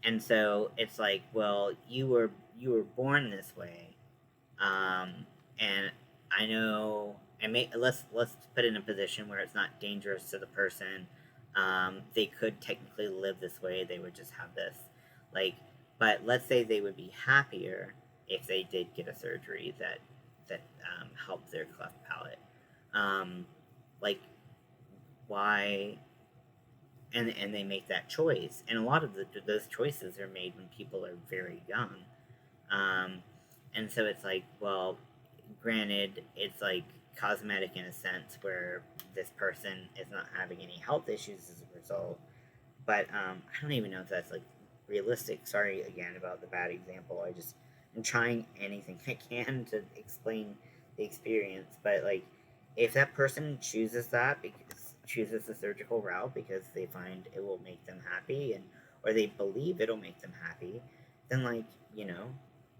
and so it's like, well, you were born this way, and I know, and let's put it in a position where it's not dangerous to the person. They could technically live this way. They would just have this, like, but let's say they would be happier if they did get a surgery that helped their cleft palate. Um, like, why? And they make that choice, and a lot of those choices are made when people are very young. Um, and so it's like, well, granted, it's like cosmetic in a sense where this person is not having any health issues as a result. But I don't even know if that's like realistic. Sorry again about the bad example. I'm trying anything I can to explain the experience. But like, if that person chooses the surgical route because they find it will make them happy, and or they believe it'll make them happy, then, like,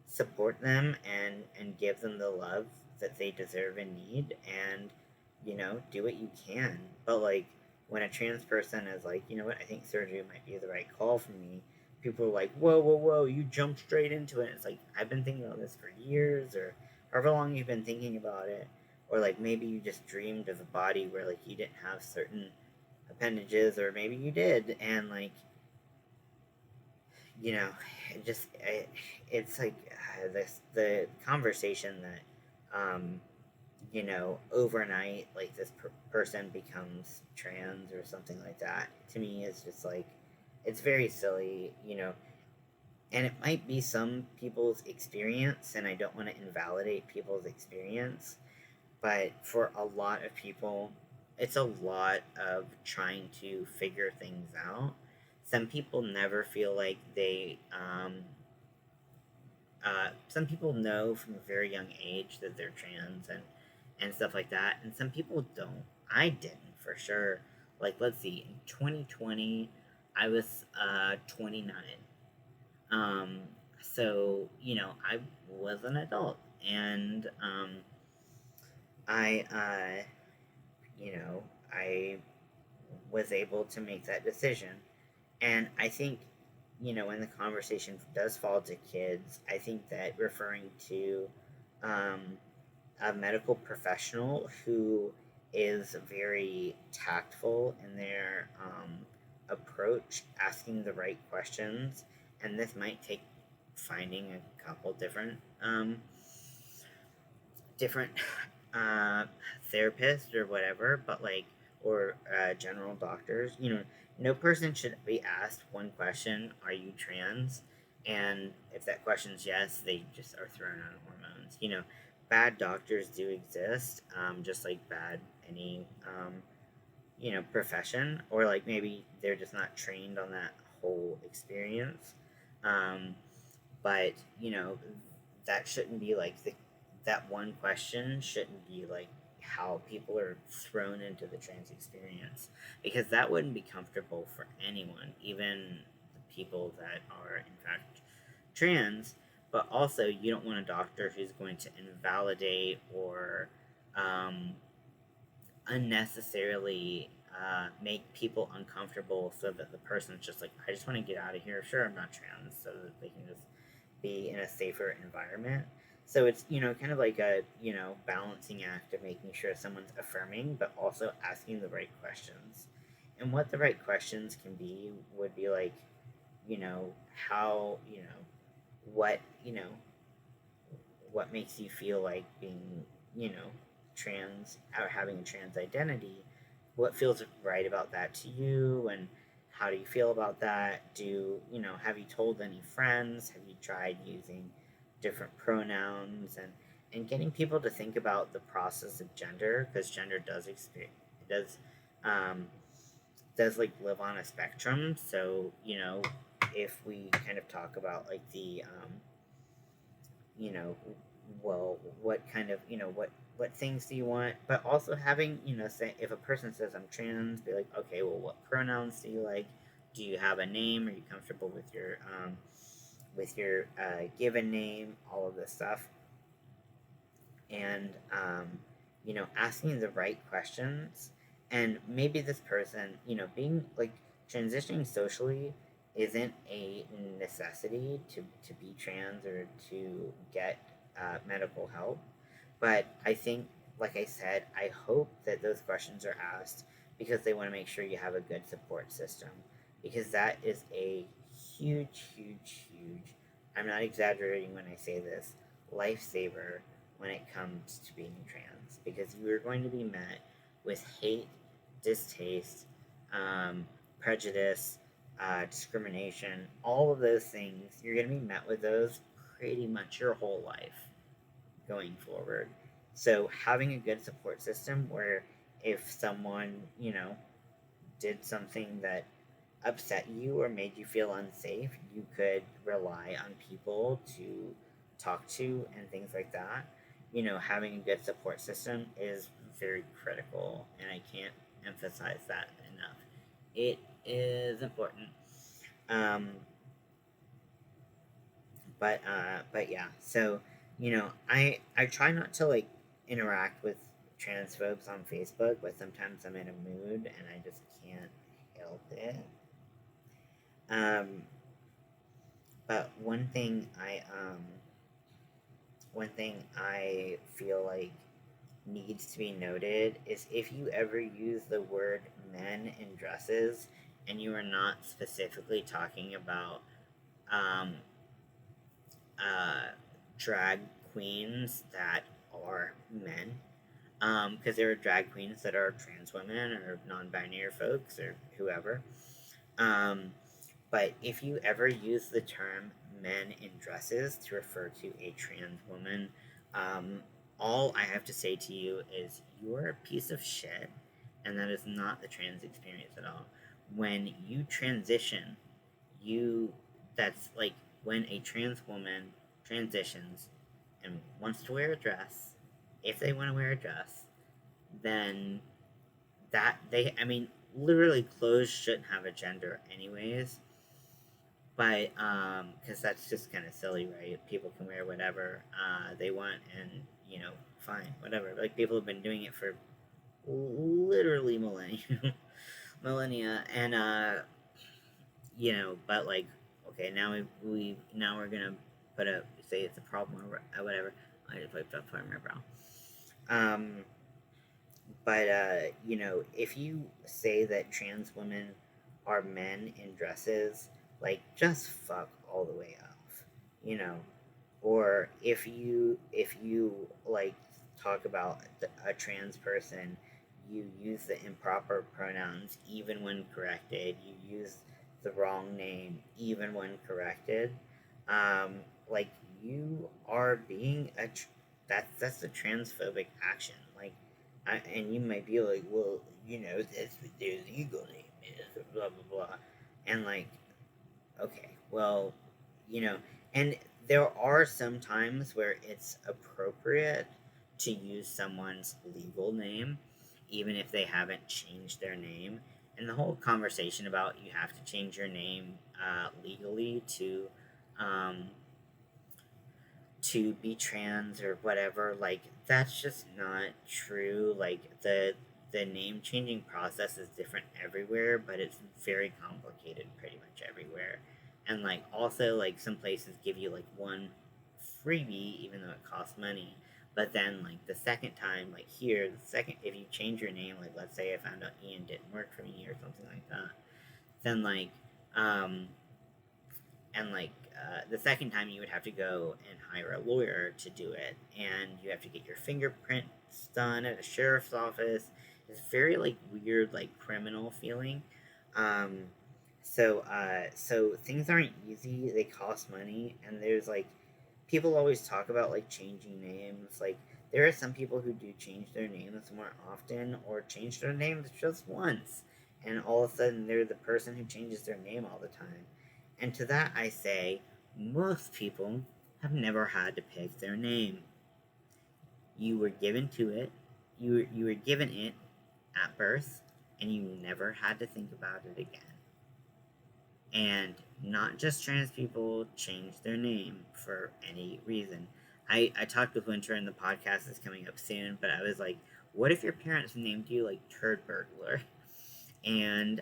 support them and give them the love that they deserve and need, and do what you can. But like, when a trans person is like, you know what, I think surgery might be the right call for me, people are like, whoa, whoa, whoa, you jumped straight into it. It's like, I've been thinking about this for years, or however long you've been thinking about it. Or like maybe you just dreamed of a body where like you didn't have certain appendages, or maybe you did, and like, you know, it's like this the conversation that overnight, like this person becomes trans or something like that, to me is just like, it's very silly. And it might be some people's experience, and I don't want to invalidate people's experience, but for a lot of people, it's a lot of trying to figure things out. Some people never feel like some people know from a very young age that they're trans, and stuff like that, and some people don't. I didn't, for sure. Like, let's see, in 2020, I was 29. Um, so, I was an adult, and I, you know, I was able to make that decision. And I think, when the conversation does fall to kids, I think that referring to um, a medical professional who is very tactful in their approach, asking the right questions, and this might take finding a couple different uh, therapists or whatever, but like, or general doctors. No person should be asked one question: "Are you trans?" And if that question's yes, they just are thrown on hormones. Bad doctors do exist, just like bad any profession, or like maybe they're just not trained on that whole experience. Um, but that shouldn't be like that one question shouldn't be like how people are thrown into the trans experience, because that wouldn't be comfortable for anyone, even the people that are in fact trans. But also, you don't want a doctor who's going to invalidate or um, unnecessarily make people uncomfortable, so that the person's just like, I just want to get out of here. Sure, I'm not trans, so that they can just be in a safer environment. So it's, kind of like a, balancing act of making sure someone's affirming, but also asking the right questions. And what the right questions can be would be like, how, what, what makes you feel like being, trans, or having a trans identity? What feels right about that to you? And how do you feel about that? Have you told any friends? Have you tried using different pronouns? And getting people to think about the process of gender, because gender does, um, does like live on a spectrum. So, if we kind of talk about like the, you know, well, what kind of, what things do you want? But also having, say, if a person says I'm trans, be like, okay, well, what pronouns do you like? Do you have a name? Are you comfortable with your given name? All of this stuff, and asking the right questions. And maybe this person, being like, transitioning socially isn't a necessity to be trans or to get medical help. But I think, like I said, I hope that those questions are asked because they want to make sure you have a good support system, because that is a huge, huge, huge, I'm not exaggerating when I say this, lifesaver when it comes to being trans, because you are going to be met with hate, distaste, prejudice, discrimination, all of those things. You're going to be met with those pretty much your whole life going forward. So, having a good support system where if someone, did something that upset you or made you feel unsafe, you could rely on people to talk to and things like that. Having a good support system is very critical, and I can't emphasize that enough. It is important. Um, but yeah, so I try not to like interact with transphobes on Facebook, but sometimes I'm in a mood and I just can't help it. Um, but one thing I feel like needs to be noted is if you ever use the word men in dresses and you are not specifically talking about um, uh, drag queens that are men, because there are drag queens that are trans women or non-binary folks or whoever. Um, but if you ever use the term men in dresses to refer to a trans woman, um, all I have to say to you is you are a piece of shit, and that is not the trans experience at all. When you transition, you that's like when a trans woman transitions and wants to wear a dress, if they want to wear a dress, then I mean, literally clothes shouldn't have a gender anyways, but because that's just kind of silly, right? People can wear whatever they want, and fine, whatever. Like people have been doing it for literally millennia, millennia, and but like, okay, now now we're gonna say it's a problem or whatever. I just wiped up from my brow. But if you say that trans women are men in dresses, like just fuck all the way off, you know. Or if you like talk about a trans person, you use the improper pronouns even when corrected. You use the wrong name even when corrected. Um, like you are being that's a transphobic action. Like and you might be like, well, that's what their legal name is, blah blah blah, and like, okay, well, you know, and there are some times where it's appropriate to use someone's legal name, even if they haven't changed their name. And the whole conversation about you have to change your name legally um, to be trans or whatever, like that's just not true. Like the name changing process is different everywhere, but it's very complicated pretty much everywhere. And like also like some places give you like one freebie even though it costs money. But then like the second time, like here, the second if you change your name, like let's say I found out Ian didn't work for me or something like that, then um the second time you would have to go and hire a lawyer to do it, and you have to get your fingerprints done at a sheriff's office. It's very like weird, like criminal feeling. um, so things aren't easy, they cost money, and there's like people always talk about like changing names. Like there are some people who do change their names more often or change their names just once, and all of a sudden they're the person who changes their name all the time. And to that I say, most people have never had to pick their name. You were given to it, you were given it at birth, and you never had to think about it again. And not just trans people change their name for any reason. I talked with Winter, and the podcast is coming up soon, but I was like, what if your parents named you like Turd Burglar? And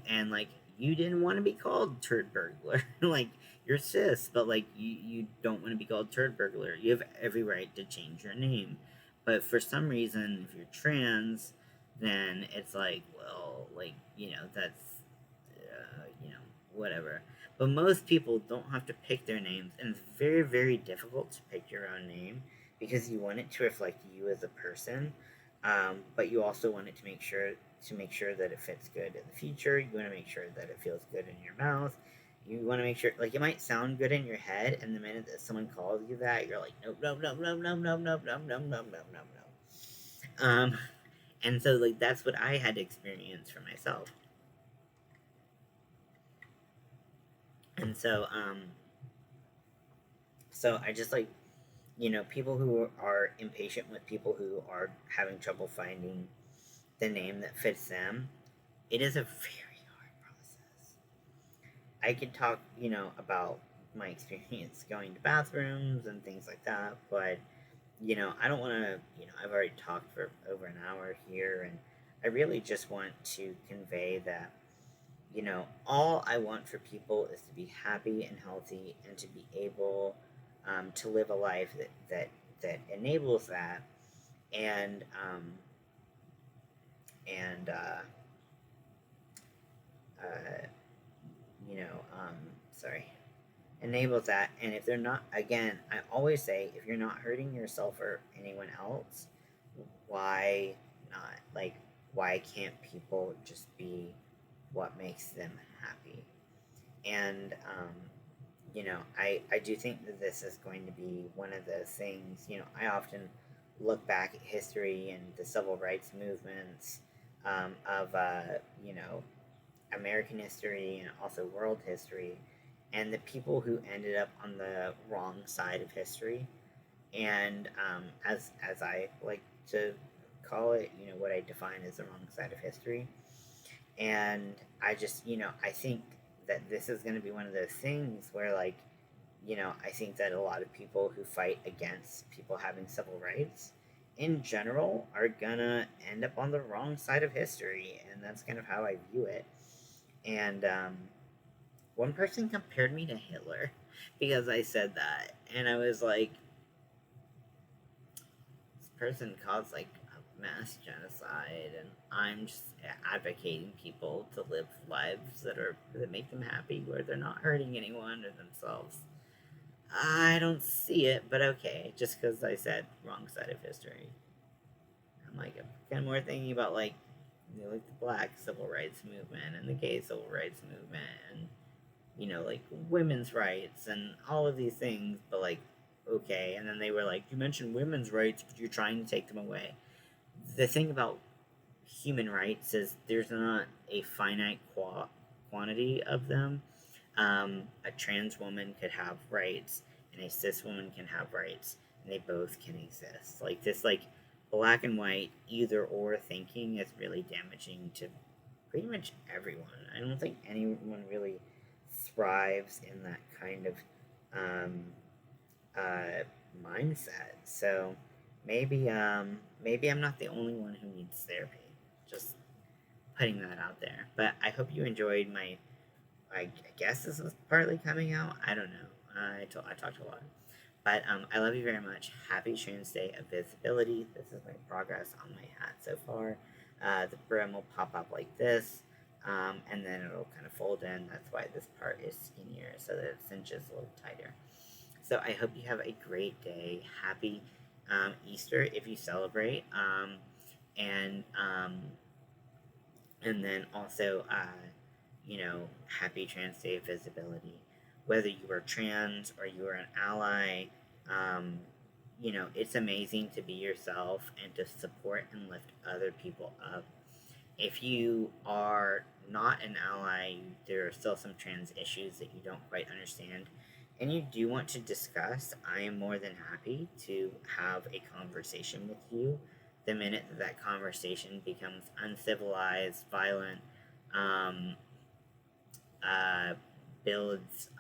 and like you didn't want to be called Turd Burglar. Like you're cis, but like you don't want to be called Turd Burglar. You have every right to change your name. But for some reason, if you're trans, then it's like, well, like, that's whatever. But most people don't have to pick their names, and it's very, very difficult to pick your own name because you want it to reflect you as a person, but you also want it to make sure that it fits good in the future. You want to make sure that it feels good in your mouth. You want to make sure, like, it might sound good in your head, and the minute that someone calls you that, you're like, nope, nope, nope, nope, nope, nope, nope, nope, nope, nope, nope, nope, nope. And so, like, that's what I had to experience for myself. And so I just like, people who are impatient with people who are having trouble finding the name that fits them. It is a very hard process. I could talk, about my experience going to bathrooms and things like that, but I don't want to, I've already talked for over an hour here, and I really just want to convey that, all I want for people is to be happy and healthy and to be able to live a life that enables that, and and uh, you know, sorry, enables that. And if they're not, again, I always say, if you're not hurting yourself or anyone else, why not? Like, why can't people just be what makes them happy? And, I do think that this is going to be one of those things. I often look back at history and the civil rights movements of, American history and also world history, and the people who ended up on the wrong side of history, and as I like to call it, what I define as the wrong side of history. And I just, I think that this is going to be one of those things where, like, I think that a lot of people who fight against people having civil rights in general are gonna end up on the wrong side of history, and that's kind of how I view it. And one person compared me to Hitler because I said that, and I was like, this person caused like a mass genocide, and I'm just advocating people to live lives that make them happy, where they're not hurting anyone or themselves. I don't see it, but okay, just because I said wrong side of history. I'm like, I'm kind of more thinking about like, like the Black Civil Rights Movement and the Gay Civil Rights Movement, and like women's rights and all of these things, but like, okay. And then they were like, you mentioned women's rights, but you're trying to take them away. The thing about human rights is there's not a finite quantity of them. A trans woman could have rights, and a cis woman can have rights, and they both can exist. Like this, like black and white either or thinking is really damaging to pretty much everyone. I don't think anyone really thrives in that kind of um, uh, mindset. So maybe I'm not the only one who needs therapy. Just putting that out there. But I hope you enjoyed my. I guess this was partly coming out. I don't know. I talked a lot. But I love you very much. Happy Trans Day of Visibility. This is my progress on my hat so far. The brim will pop up like this, and then it'll kind of fold in. That's why this part is skinnier, so that it cinches a little tighter. So I hope you have a great day. Happy Easter if you celebrate, and and then also, happy Trans Day of Visibility. Whether you are trans or you are an ally, um, it's amazing to be yourself and to support and lift other people up. If you are not an ally, there are still some trans issues that you don't quite understand, and you do want to discuss, I am more than happy to have a conversation with you. The minute that conversation becomes uncivilized, violent, um, uh, builds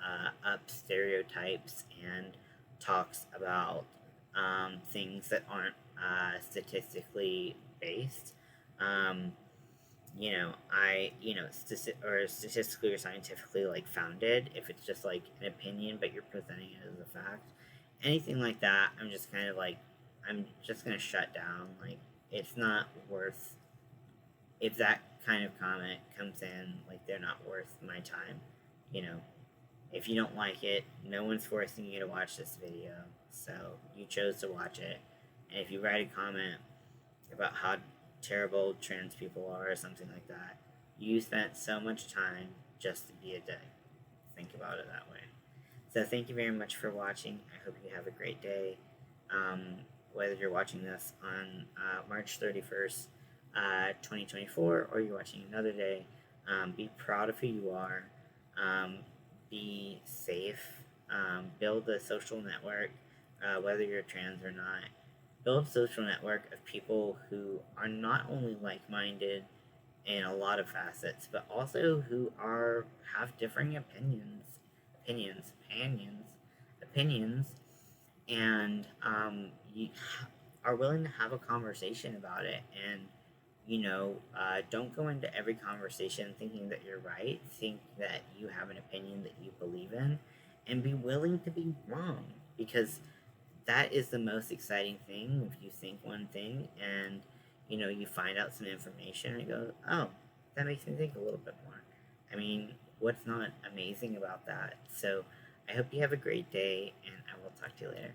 up stereotypes and talks about things that aren't statistically based. Um, or statistically or scientifically like founded. If it's just like an opinion, but you're presenting it as a fact, anything like that, I'm just kind of like, I'm just gonna shut down. Like, it's not worth. If that kind of comment comes in, like they're not worth my time. You know, if you don't like it, no one's forcing you to watch this video. So you chose to watch it, and if you write a comment about how terrible trans people are or something like that, you spent so much time just to be a dick. Think about it that way. So thank you very much for watching. I hope you have a great day. Whether you're watching this on March 31st, 2024, or you're watching another day, be proud of who you are. Be safe. Build a social network, whether you're trans or not. Build a social network of people who are not only like-minded in a lot of facets, but also who have differing opinions, and you are willing to have a conversation about it, and don't go into every conversation thinking that you're right. Think that you have an opinion that you believe in, and be willing to be wrong, because that is the most exciting thing. If you think one thing and you find out some information and go, oh, that makes me think a little bit more. I mean, what's not amazing about that? So I hope you have a great day, and I will talk to you later.